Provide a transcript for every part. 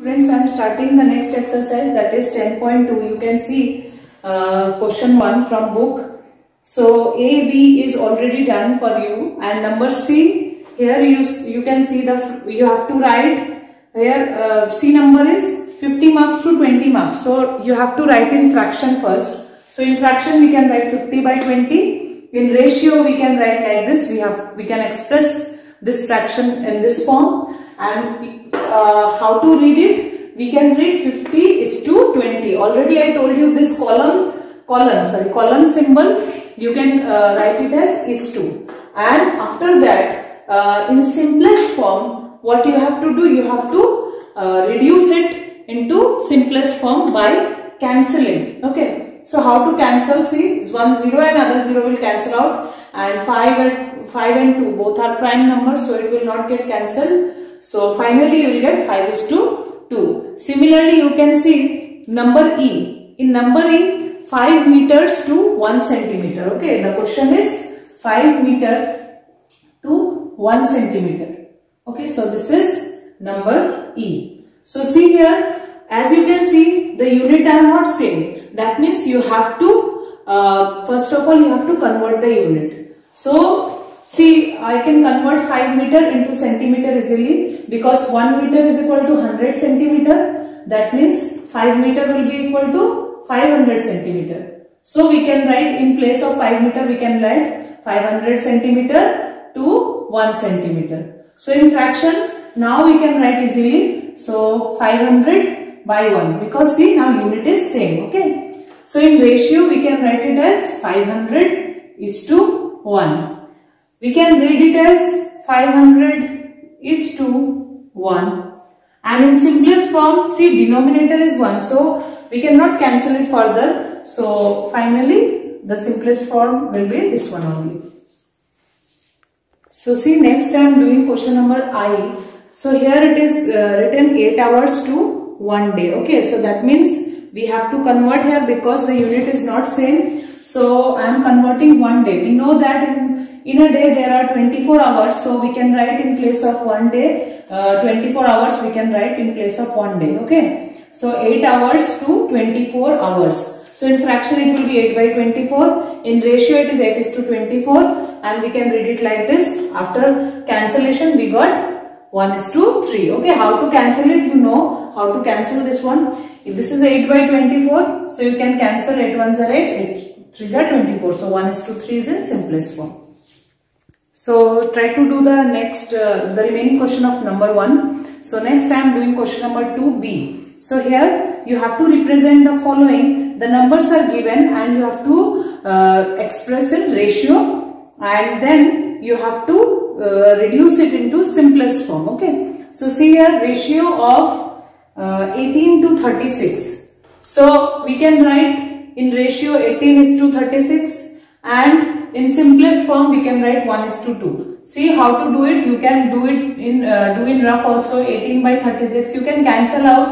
Students, I am starting the next exercise, that is 10.2. You can see question 1 from book. So A, B is already done for you, and number C, here you can see you have to write here. C number is 50 marks to 20 marks. So you have to write in fraction first. So in fraction we can write 50 by 20. In ratio we can write like this. We can express this fraction in this form. And how to read it? We can read 50:20. Already I told you this column symbol. You can write it as is-to. And after that, in simplest form, what you have to do? You have to reduce it into simplest form by cancelling. Okay. So how to cancel? See, one 0 and other 0 will cancel out, and 5 and 2 both are prime numbers, so it will not get cancelled. So finally you will get 5:2. Similarly, you can see number E. In number E, 5 meters to 1 centimeter. Okay, the question is 5 meter to 1 centimeter. Okay, so this is number E. So see here, as you can see, the unit are not same. That means you have to, first of all, you have to convert the unit. So see, I can convert 5 meter into centimeter easily, because 1 meter is equal to 100 centimeter. That means 5 meter will be equal to 500 centimeter. So we can write, in place of 5 meter, we can write 500 centimeter to 1 centimeter. So in fraction, now we can write easily. So 500 by 1, because see, now unit is same. Okay. So in ratio, we can write it as 500:1. We can read it as 500:1. And in simplest form, see, denominator is 1. So we cannot cancel it further. So finally, the simplest form will be this one only. So see, next I am doing question number I. So here it is written 8 hours to 1 day. Okay, so that means we have to convert here, because the unit is not same. So I am converting 1 day. We know that in a day there are 24 hours. So we can write in place of 1 day, 24 hours we can write in place of 1 day. Okay. So 8 hours to 24 hours. So in fraction it will be 8 by 24. In ratio it is 8:24, and we can read it like this. After cancellation we got 1:3. Okay. How to cancel it? You know how to cancel this one. If this is 8 by 24, so you can cancel 8 ones are 8, 8 3s are 24. So 1:3 is in simplest form. So try to do the next, the remaining question of number 1. So next I am doing question number 2B. So here you have to represent the following. The numbers are given and you have to express in ratio, and then you have to reduce it into simplest form. Okay. So see here, ratio of 18 to 36. So we can write in ratio 18:36, and in simplest form we can write 1:2. See how to do it. You can do it in rough also. 18 by 36. You can cancel out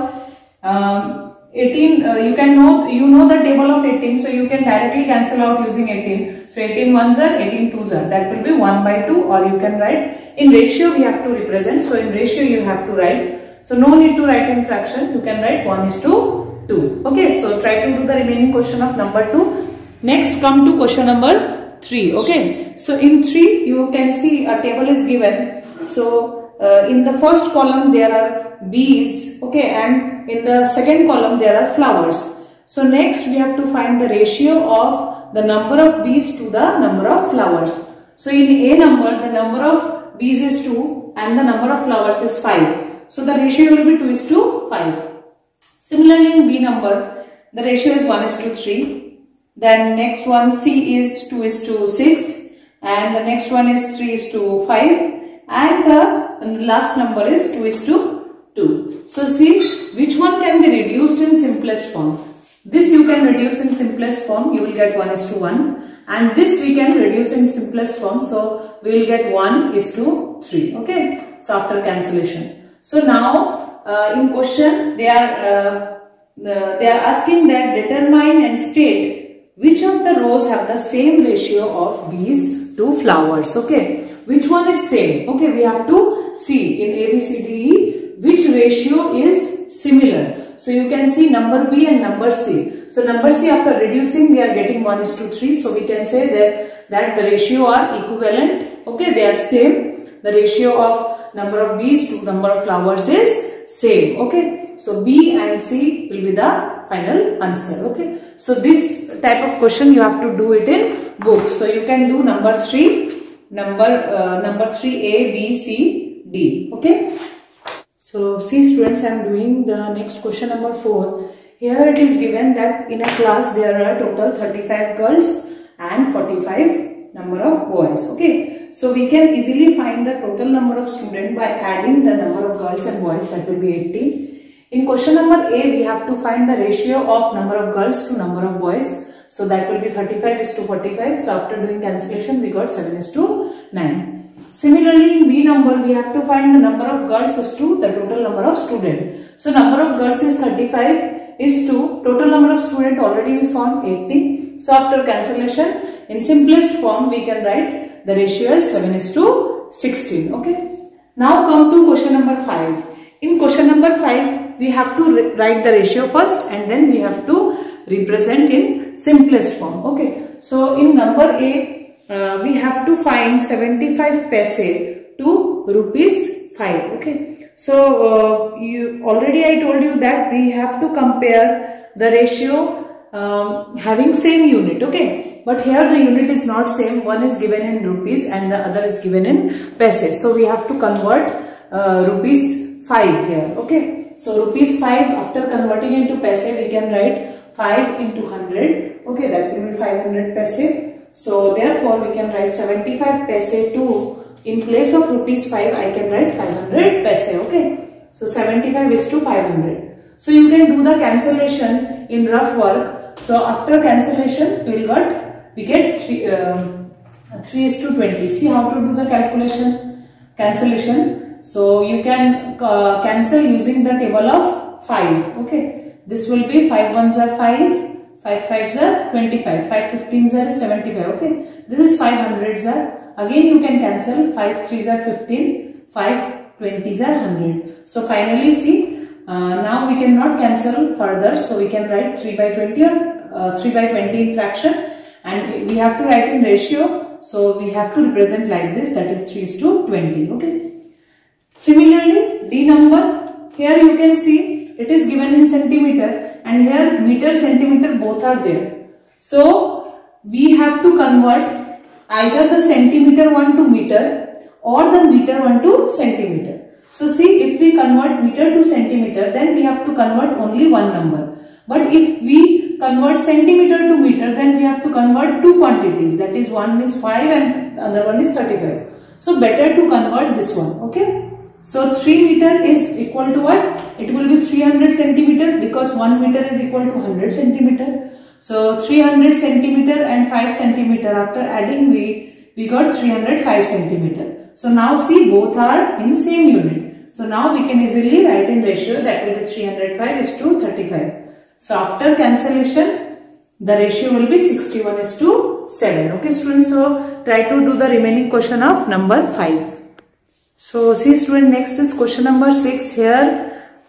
18. You know the table of 18, so you can directly cancel out using 18. So 18 ones are 18 twos are. That will be 1 by 2, or you can write in ratio. We have to represent. So in ratio you have to write. So no need to write in fraction. You can write 1:2. Okay. So try to do the remaining question of number 2. Next, come to question number 3. Okay. So in 3 you can see a table is given. So in the first column there are bees. Okay. And in the second column there are flowers. So next we have to find the ratio of the number of bees to the number of flowers. So in A number, the number of bees is 2 and the number of flowers is 5. So the ratio will be 2:5. Similarly in B number, the ratio is 1:3. Then next one, C is 2:6, and the next one is 3:5, and the last number is 2:2. So see, which one can be reduced in simplest form? This you can reduce in simplest form. You will get 1:1, and this we can reduce in simplest form. So we will get 1:3. Okay. So after cancellation. So now in question they are asking that determine and state which of the rows have the same ratio of bees to flowers. Okay, which one is same? Okay, we have to see in A, B, C, D, E which ratio is similar. So you can see number B and number C. So number C, after reducing, we are getting 1:3. So we can say that the ratio are equivalent. Okay, they are same. The ratio of number of bees to number of flowers is same. Okay, so B and C will be the final answer. Okay, so this type of question you have to do it in books. So you can do number 3, number 3 A, B, C, D. Okay. So see students, I am doing the next question number 4. Here it is given that in a class there are total 35 girls and 45 number of boys. Okay. So we can easily find the total number of students by adding the number of girls and boys, that will be 80. In question number A, we have to find the ratio of number of girls to number of boys. So that will be 35:45. So after doing cancellation, we got 7:9. Similarly, in B number, we have to find the number of girls is to the total number of students. So number of girls is 35 is to total number of students already we found 80. So after cancellation, in simplest form, we can write the ratio is 7:16. Okay. Now come to question number 5. In question number 5, we have to write the ratio first and then we have to represent in simplest form. Okay. So in number A, we have to find 75 paise to ₹5. Okay. So already I told you that we have to compare the ratio having same unit. Okay. But here the unit is not same. One is given in rupees and the other is given in paise. So we have to convert ₹5 here. Okay. So ₹5, after converting into paise, we can write 5 into 100. Okay, that will be 500 paise. So therefore we can write 75 paise to, in place of ₹5, I can write 500 paise. Okay. So 75 is to 500. So you can do the cancellation in rough work. So after cancellation, we get 3:20. See how to do the cancellation. So you can cancel using the table of 5. Okay. This will be 5 ones are 5, 5 fives are 25, 5 15s are 75. Okay. This is 5 hundreds are. Again you can cancel 5 3s are 15, 5 20s are 100. So finally see, now we cannot cancel further. So we can write 3/20 or 3/20 in fraction, and we have to write in ratio. So we have to represent like this, that is 3:20. Okay. Similarly, D number, here you can see it is given in centimeter and here meter, centimeter both are there. So we have to convert either the centimeter one to meter or the meter one to centimeter. So see, if we convert meter to centimeter, then we have to convert only one number. But if we convert centimeter to meter, then we have to convert two quantities. That is, one is 5 and other one is 35. So better to convert this one. Okay. So 3 meter is equal to what? It will be 300 centimeter because 1 meter is equal to 100 centimeter. So 300 centimeter and 5 centimeter, after adding we got 305 centimeter. So now see, both are in same unit. So now we can easily write in ratio, that will be 305 is to 35. So after cancellation, the ratio will be 61:7. Okay students, so try to do the remaining question of number 5. So see student, next is question number 6. Here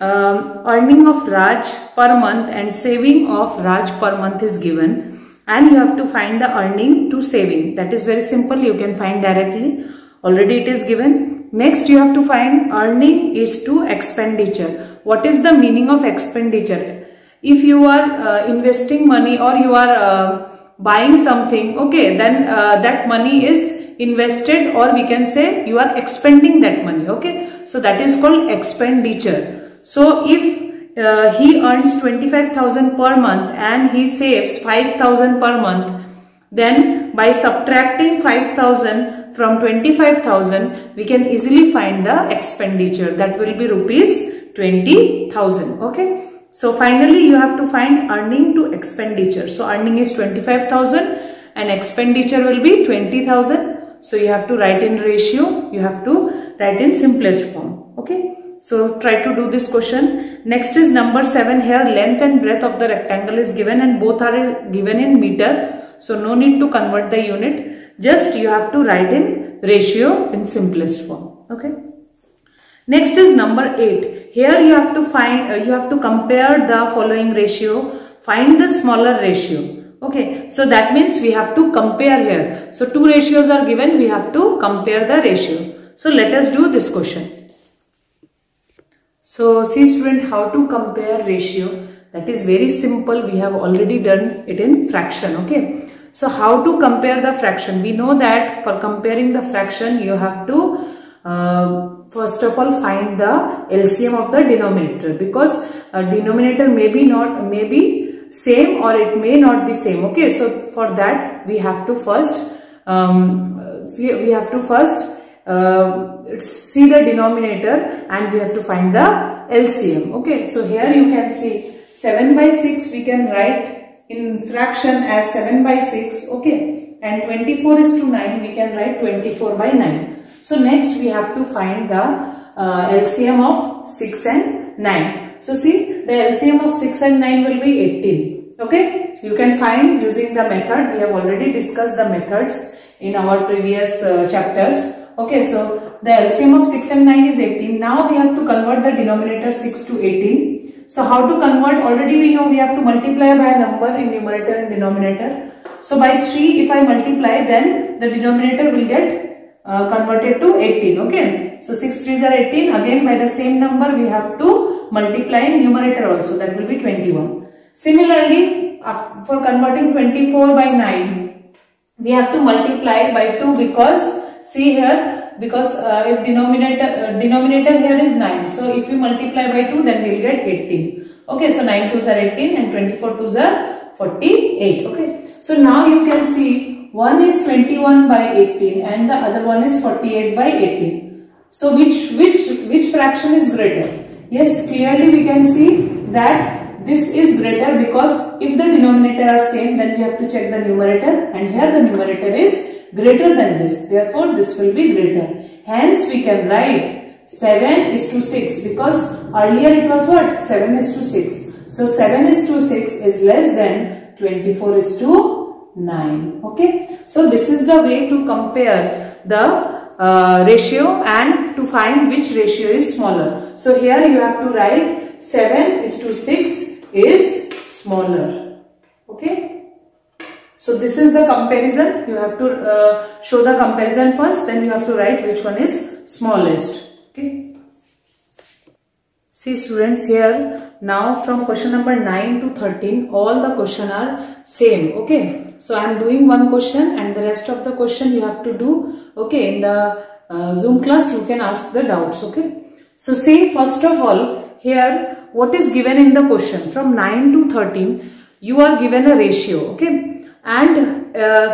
earning of Raj per month and saving of Raj per month is given, and you have to find the earning to saving. That is very simple, you can find directly, already it is given. Next you have to find earning is to expenditure. What is the meaning of expenditure? If you are investing money or you are buying something, okay, then that money is invested, or we can say you are expending that money. Okay, so that is called expenditure. So if he earns 25,000 per month and he saves 5,000 per month, then by subtracting 5,000 from 25,000, we can easily find the expenditure. That will be ₹20,000. Okay. So finally you have to find earning to expenditure. So earning is 25,000 and expenditure will be 20,000. So you have to write in ratio, you have to write in simplest form. Okay. So try to do this question. Next is number 7. Here length and breadth of the rectangle is given and both are given in meter. So no need to convert the unit. Just you have to write in ratio in simplest form. Okay. Next is number 8. Here you have to find, you have to compare the following ratio, find the smaller ratio. Okay, so that means we have to compare here. So two ratios are given, we have to compare the ratio. So let us do this question. So see student, how to compare ratio. That is very simple. We have already done it in fraction. Okay, so how to compare the fraction? We know that for comparing the fraction, you have to first of all find the LCM of the denominator, because denominator may be same or it may not be same. Okay, so for that we have to first see the denominator and we have to find the LCM. Okay, so here you can see 7 by 6 we can write in fraction as 7 by 6. Okay, and 24:9 we can write 24 by 9. So next we have to find the LCM of 6 and 9. So see, the LCM of 6 and 9 will be 18. Okay, you can find using the method. We have already discussed the methods in our previous chapters. Okay, so the LCM of 6 and 9 is 18. Now we have to convert the denominator 6 to 18. So how to convert? Already we know we have to multiply by a number in numerator and denominator. So by 3 if I multiply, then the denominator will get converted to 18. Okay, so 6 3s are 18. Again by the same number we have to multiply in numerator also, that will be 21. Similarly, for converting 24 by 9, we have to multiply by 2, because see here, because if denominator here is 9, so if we multiply by 2, then we will get 18. Okay, so 9 2s are 18 and 24 2s are 48. Okay, so now you can see one is 21 by 18 and the other one is 48 by 18. So which fraction is greater? Yes, clearly we can see that this is greater, because if the denominator are same, then we have to check the numerator, and here the numerator is greater than this. Therefore, this will be greater. Hence, we can write 7:6, because earlier it was what? 7:6. So 7:6 is less than 24:9. Okay. So this is the way to compare the ratio and to find which ratio is smaller. So here you have to write 7:6 is smaller. Okay. So this is the comparison. You have to show the comparison first, then you have to write which one is smallest. Okay. See students, here now from question number 9 to 13 all the question are same. Okay. So I am doing one question and the rest of the question you have to do. Okay, in the Zoom class you can ask the doubts. Okay. So see, first of all, here what is given in the question from 9 to 13, you are given a ratio. Okay, and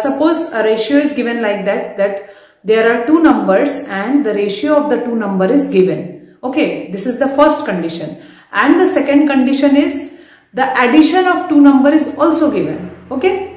suppose a ratio is given like that there are two numbers and the ratio of the two number is given. Okay, this is the first condition, and the second condition is the addition of two number is also given. Okay.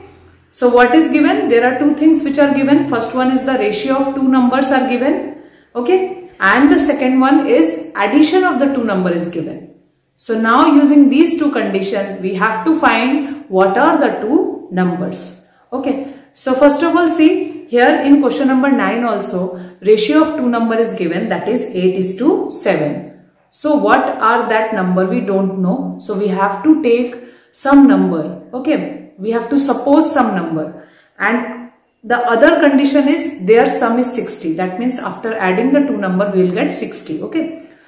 So what is given? There are two things which are given. First one is the ratio of two numbers are given. Okay. And the second one is addition of the two number is given. So now using these two conditions, we have to find what are the two numbers. Okay. So first of all, see here in question number 9 also, ratio of two number is given, that is 8:7. So what are that number? We don't know. So we have to take some number. Okay. We have to suppose some number, and the other condition is their sum is 60. That means after adding the two number we will get 60. Okay.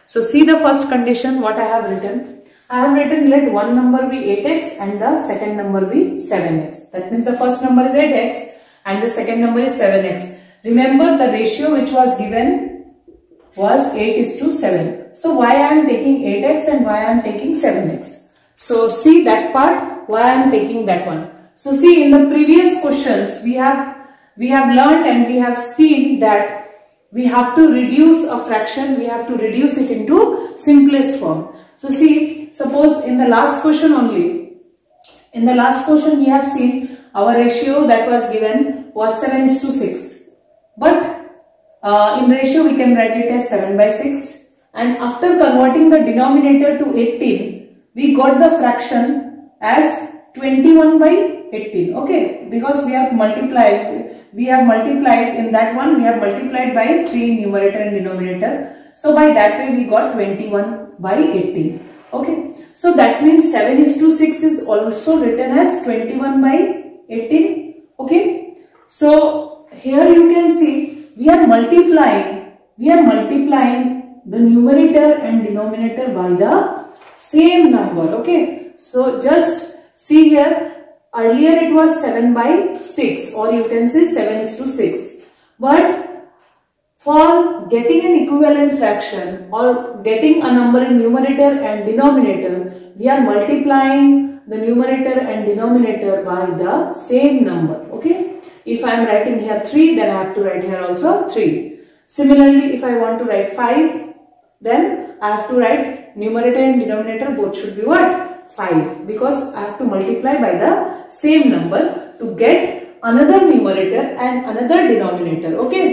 So see the first condition what I have written. I have written let one number be 8x and the second number be 7x. That means the first number is 8x and the second number is 7x. Remember the ratio which was given was 8:7. So why I am taking 8x and why I am taking 7x? So see that part, why I am taking that one. So see, in the previous questions we have learned and we have seen that we have to reduce a fraction, we have to reduce it into simplest form. So see, suppose in the last question only, in the last question we have seen our ratio that was given was 7:6. But in ratio we can write it as 7/6, and after converting the denominator to 18, we got the fraction as 21/18. Okay, because we have multiplied in that one, we have multiplied by 3 in numerator and denominator. So by that way we got 21 by 18. Okay. So that means 7:6 is also written as 21 by 18. Okay. So here you can see we are multiplying the numerator and denominator by the same number. Okay. So just see here, earlier it was 7 by 6, or you can say 7:6. But for getting an equivalent fraction or getting a number in numerator and denominator, we are multiplying the numerator and denominator by the same number. Okay. If I am writing here 3, then I have to write here also 3. Similarly, if I want to write 5, then I have to write numerator and denominator both should be what? 5, because I have to multiply by the same number to get another numerator and another denominator. Okay.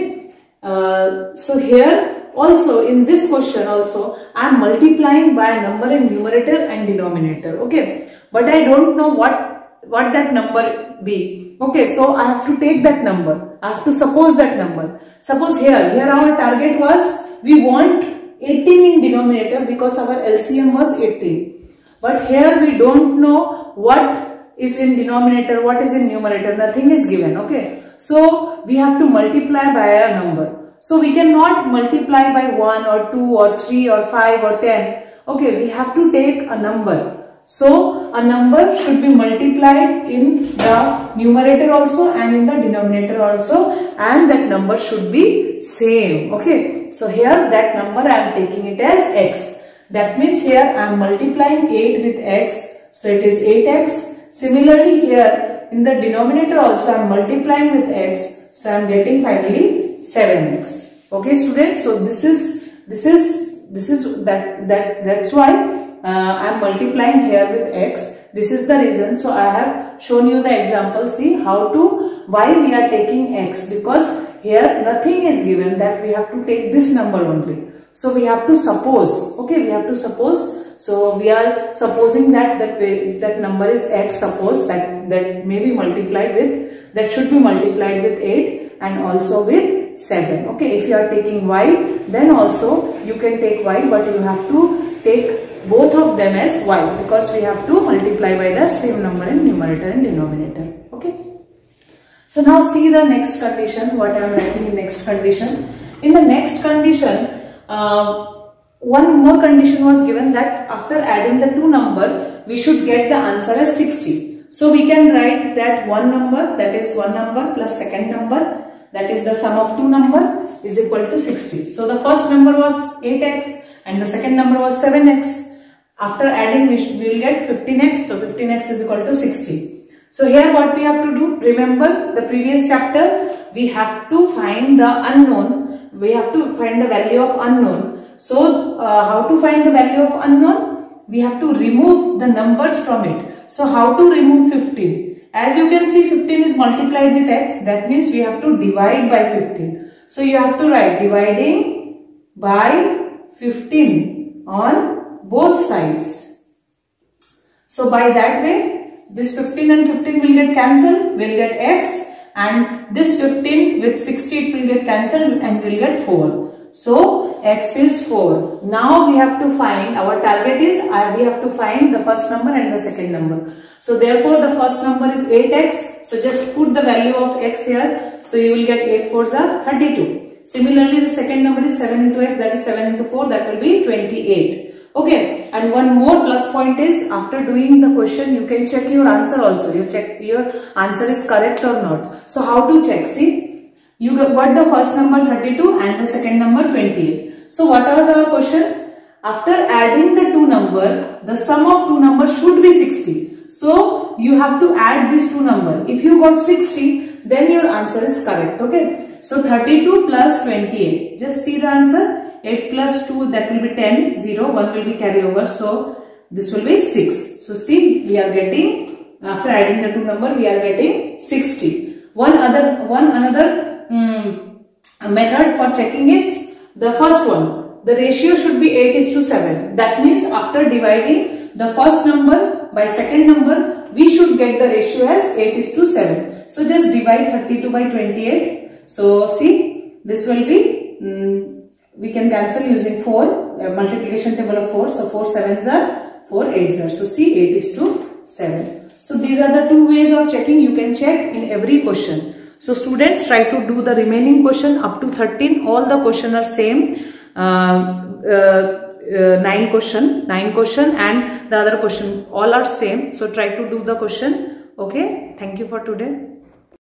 So here also in this question also I am multiplying by a number in numerator and denominator. Okay. But I don't know what that number be. Okay. So I have to take that number. I have to suppose that number. Suppose here our target was, we want 18 in denominator because our LCM was 18. But here we don't know what is in denominator, what is in numerator, nothing is given. Okay. So we have to multiply by a number. So we cannot multiply by 1 or 2 or 3 or 5 or 10. Okay, we have to take a number. So a number should be multiplied in the numerator also and in the denominator also, and that number should be same. Okay. So here that number I am taking it as x. That means here I am multiplying 8 with x. So it is 8x. Similarly here in the denominator also I am multiplying with x. So I am getting finally 7x. Okay students, so that's why I am multiplying here with x. This is the reason. So I have shown you the example. See why we are taking x, because here nothing is given that we have to take this number only. So we have to suppose. Okay, we have to suppose. So we are supposing that number is x. Suppose that may be multiplied with, that should be multiplied with 8 and also with 7. Okay, if you are taking y, then also you can take y, but you have to take both of them as y, because we have to multiply by the same number in numerator and denominator. Okay. So now see the next condition, what I am writing in next condition. In the next condition, one more condition was given, that after adding the two number, we should get the answer as 60. So we can write that one number, that is one number plus second number, that is the sum of two number, is equal to 60. So the first number was 8x and the second number was 7x. After adding, we will get 15x. So 15x is equal to 60. So here what we have to do, remember the previous chapter, we have to find the unknown, we have to find the value of unknown. So how to find the value of unknown? We have to remove the numbers from it. So how to remove 15? As you can see, 15 is multiplied with x, that means we have to divide by 15. So you have to write dividing by 15 on both sides. So by that way, this 15 and 15 will get cancelled, we'll get x, and this 15 with 60 it will get cancelled and we'll get 4. So x is 4. Now we have to find, our target is we have to find the first number and the second number. So therefore the first number is 8x. So just put the value of x here. So you will get 8 4s are 32. Similarly the second number is 7 into x, that is 7 into 4, that will be 28. Okay, and one more plus point is, after doing the question you can check your answer also. You check your answer is correct or not. So how to check? See, you got the first number 32 and the second number 28. So what was our question? After adding the two number, the sum of two numbers should be 60. So you have to add these two numbers. If you got 60, then your answer is correct. Okay. So 32 plus 28. Just see the answer. 8 plus 2, that will be 10. 0. 1 will be carry over. So this will be 6. So see, we are getting, after adding the two number, we are getting 60. One another method for checking is the first one. The ratio should be 8:7. That means after dividing the first number by second number, we should get the ratio as 8:7. So just divide 32 by 28. So see, this will be we can cancel using 4, multiplication table of 4. So 4 7s are 4 8s are. So see, 8 is to 7. So these are the two ways of checking. You can check in every question. So students, try to do the remaining question up to 13. All the question are same. 9 question and the other question all are same. So try to do the question. Okay. Thank you for today.